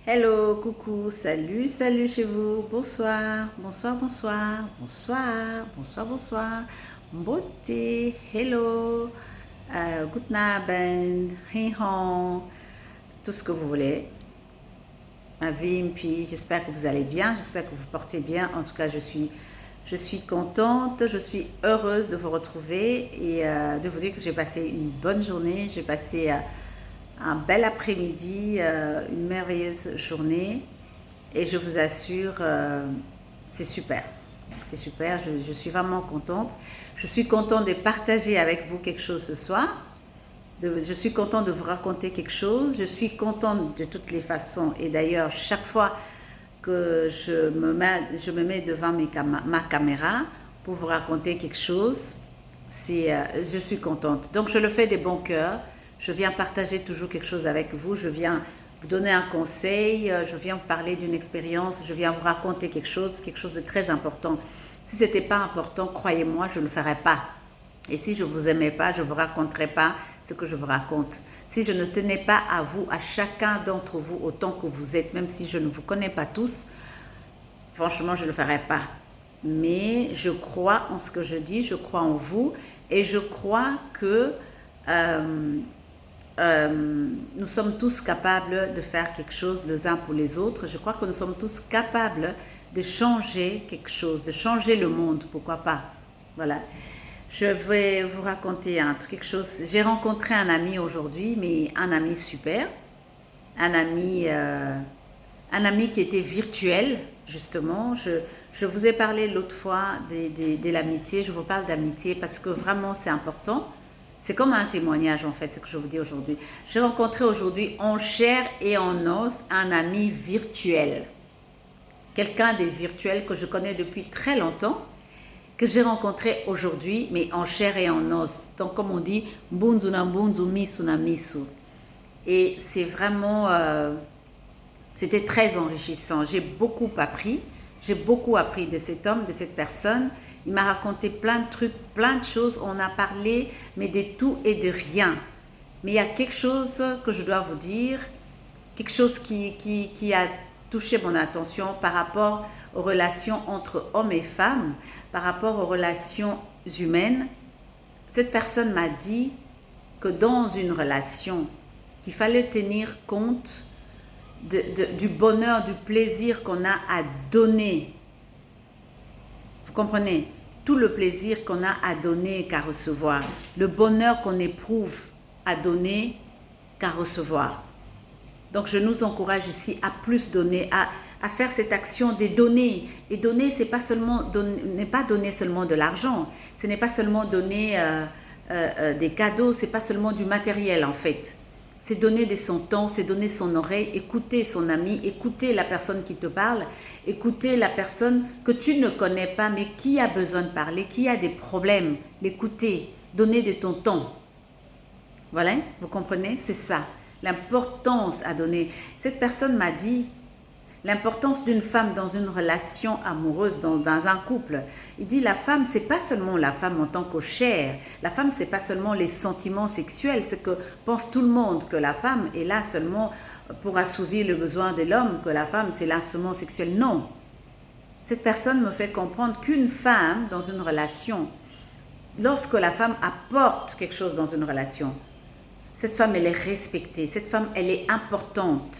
Hello, coucou, salut, salut chez vous. Bonsoir, bonsoir, bonsoir, bonsoir, bonsoir, bonsoir. Beauté, hello, guten Abend, hey hon, tout ce que vous voulez. Ma vie, puis j'espère que vous allez bien, j'espère que vous portez bien. En tout cas, je suis contente, je suis heureuse de vous retrouver et de vous dire que j'ai passé une bonne journée. J'ai passé un bel après-midi, une merveilleuse journée. Et je vous assure, c'est super. C'est super, je suis vraiment contente. Je suis contente de partager avec vous quelque chose ce soir. Je suis contente de vous raconter quelque chose. Je suis contente de toutes les façons. Et d'ailleurs, chaque fois que je me mets devant ma caméra pour vous raconter quelque chose, je suis contente. Donc, je le fais des bons cœurs. Je viens partager toujours quelque chose avec vous. Je viens vous donner un conseil. Je viens vous parler d'une expérience. Je viens vous raconter quelque chose de très important. Si ce n'était pas important, croyez-moi, je ne le ferais pas. Et si je ne vous aimais pas, je ne vous raconterais pas ce que je vous raconte. Si je ne tenais pas à vous, à chacun d'entre vous, autant que vous êtes, même si je ne vous connais pas tous, franchement, je ne le ferais pas. Mais je crois en ce que je dis, je crois en vous, et je crois que nous sommes tous capables de faire quelque chose les uns pour les autres. Je crois que nous sommes tous capables de changer quelque chose, de changer le monde, pourquoi pas. Voilà. Je vais vous raconter quelque chose. J'ai rencontré un ami aujourd'hui, mais un ami super, un ami, euh, un ami qui était virtuel, justement. Je vous ai parlé l'autre fois de l'amitié. Je vous parle d'amitié parce que vraiment c'est important. C'est comme un témoignage en fait, ce que je vous dis aujourd'hui. J'ai rencontré aujourd'hui en chair et en os un ami virtuel. Quelqu'un des virtuels que je connais depuis très longtemps, que j'ai rencontré aujourd'hui, mais en chair et en os. Donc, comme on dit, mbunzu na mbunzu, misu na misu. Et c'est vraiment, c'était très enrichissant. J'ai beaucoup appris. J'ai beaucoup appris de cet homme, de cette personne. Il m'a raconté plein de trucs, plein de choses. On a parlé, mais de tout et de rien. Mais il y a quelque chose que je dois vous dire, quelque chose qui a touché mon attention par rapport aux relations entre hommes et femmes, par rapport aux relations humaines. Cette personne m'a dit que dans une relation, qu'il fallait tenir compte du bonheur, du plaisir qu'on a à donner. Vous comprenez? Tout le plaisir qu'on a à donner qu'à recevoir. Le bonheur qu'on éprouve à donner qu'à recevoir. Donc, je nous encourage ici à plus donner, à faire cette action de donner. Et donner, c'est pas seulement n'est pas donner seulement de l'argent. Ce n'est pas seulement donner des cadeaux. C'est pas seulement du matériel en fait. C'est donner de son temps, c'est donner son oreille, écouter son ami, écouter la personne qui te parle, écouter la personne que tu ne connais pas mais qui a besoin de parler, qui a des problèmes, l'écouter, donner de ton temps. Voilà, vous comprenez? C'est ça, l'importance à donner. Cette personne m'a dit l'importance d'une femme dans une relation amoureuse, dans un couple. Il dit la femme, c'est pas seulement la femme en tant que chair. La femme, c'est pas seulement les sentiments sexuels. C'est que pense tout le monde que la femme est là seulement pour assouvir le besoin de l'homme, que la femme, c'est l'instrument sexuel. Non. Cette personne me fait comprendre qu'une femme dans une relation, lorsque la femme apporte quelque chose dans une relation, cette femme, elle est respectée. Cette femme, elle est importante.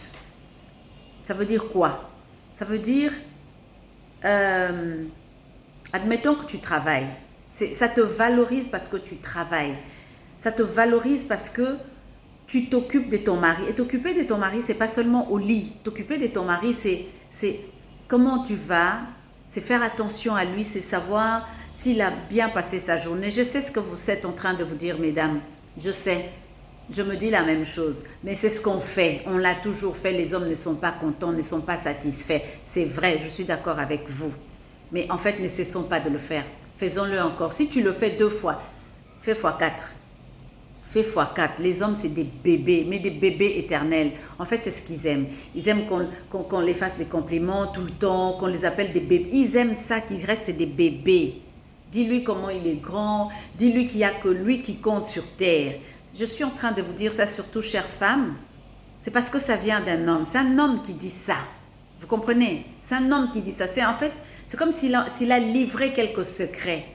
Ça veut dire quoi? Ça veut dire, admettons que tu travailles. Ça te valorise parce que tu travailles. Ça te valorise parce que tu t'occupes de ton mari. Et t'occuper de ton mari, c'est pas seulement au lit. T'occuper de ton mari, c'est comment tu vas, c'est faire attention à lui, c'est savoir s'il a bien passé sa journée. Je sais ce que vous êtes en train de vous dire, mesdames. Je sais. Je me dis la même chose, mais c'est ce qu'on fait. On l'a toujours fait. Les hommes ne sont pas contents, ne sont pas satisfaits. C'est vrai, je suis d'accord avec vous. Mais en fait, ne cessons pas de le faire. Faisons-le encore. Si tu le fais 2 fois, fais fois 4. Fais fois 4. Les hommes, c'est des bébés, mais des bébés éternels. En fait, c'est ce qu'ils aiment. Ils aiment qu'on les fasse des compliments tout le temps, qu'on les appelle des bébés. Ils aiment ça, qu'ils restent des bébés. Dis-lui comment il est grand. Dis-lui qu'il n'y a que lui qui compte sur terre. Je suis en train de vous dire ça surtout, chères femmes. c'est parce que ça vient d'un homme. C'est un homme qui dit ça. Vous comprenez? C'est un homme qui dit ça. C'est en fait, c'est comme s'il a livré quelques secrets.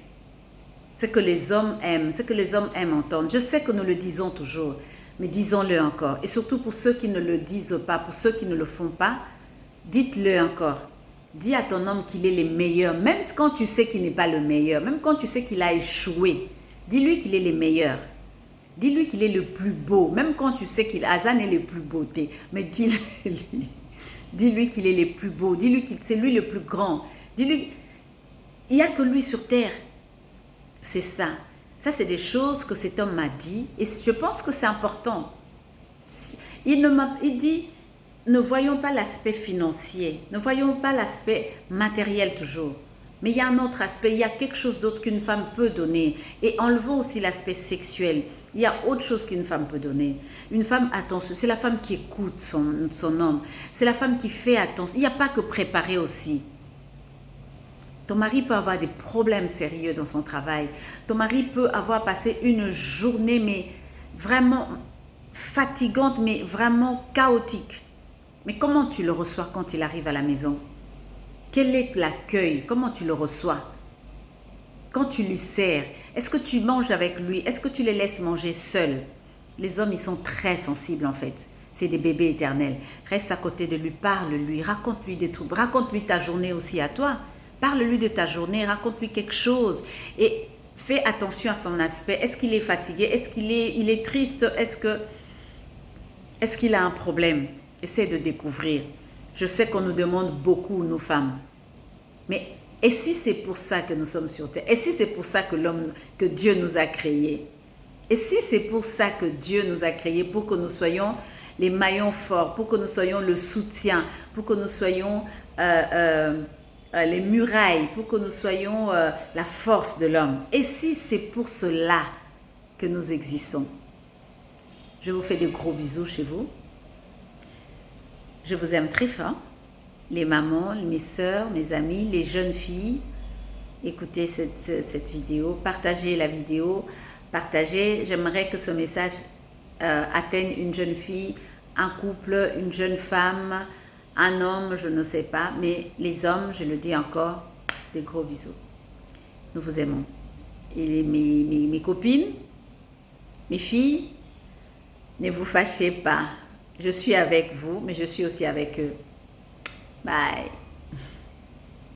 Ce que les hommes aiment, ce que les hommes aiment entendre. Je sais que nous le disons toujours, mais disons-le encore. Et surtout pour ceux qui ne le disent pas, pour ceux qui ne le font pas, dites-le encore. Dis à ton homme qu'il est le meilleur, même quand tu sais qu'il n'est pas le meilleur, même quand tu sais qu'il a échoué. Dis-lui qu'il est le meilleur. Dis-lui qu'il est le plus beau, même quand tu sais qu'il Azan est le plus beauté. Mais dis-lui qu'il est le plus beau, dis-lui que c'est lui le plus grand. Dis-lui, il n'y a que lui sur terre. C'est ça. Ça, c'est des choses que cet homme m'a dit et je pense que c'est important. Il dit, ne voyons pas l'aspect financier, ne voyons pas l'aspect matériel toujours. Mais il y a un autre aspect, il y a quelque chose d'autre qu'une femme peut donner. Et enlevons aussi l'aspect sexuel. Il y a autre chose qu'une femme peut donner. Une femme, attention, c'est la femme qui écoute son homme. C'est la femme qui fait attention. Il n'y a pas que préparer aussi. Ton mari peut avoir des problèmes sérieux dans son travail. Ton mari peut avoir passé une journée, mais vraiment fatigante, mais vraiment chaotique. Mais comment tu le reçois quand il arrive à la maison? Quel est l'accueil? Comment tu le reçois? Quand tu lui sers, est-ce que tu manges avec lui? Est-ce que tu les laisses manger seuls? Les hommes, ils sont très sensibles en fait. C'est des bébés éternels. Reste à côté de lui, parle-lui, raconte-lui des trucs. Raconte-lui ta journée aussi à toi. Parle-lui de ta journée, raconte-lui quelque chose. Et fais attention à son aspect. Est-ce qu'il est fatigué? Est-ce qu'il est triste? Est-ce qu'il a un problème? Essaie de découvrir. Je sais qu'on nous demande beaucoup, nous femmes. Mais et si c'est pour ça que nous sommes sur terre? Et si c'est pour ça que Dieu nous a créés? Et si c'est pour ça que Dieu nous a créés, pour que nous soyons les maillons forts, pour que nous soyons le soutien, pour que nous soyons les murailles, pour que nous soyons la force de l'homme? Et si c'est pour cela que nous existons? Je vous fais de gros bisous chez vous. Je vous aime très fort. Les mamans, mes sœurs, mes amis, les jeunes filles, écoutez cette vidéo, partagez la vidéo, partagez. J'aimerais que ce message atteigne une jeune fille, un couple, une jeune femme, un homme, je ne sais pas, mais les hommes, je le dis encore, des gros bisous. Nous vous aimons. Et mes copines, mes filles, ne vous fâchez pas. Je suis avec vous, mais je suis aussi avec eux. Bye.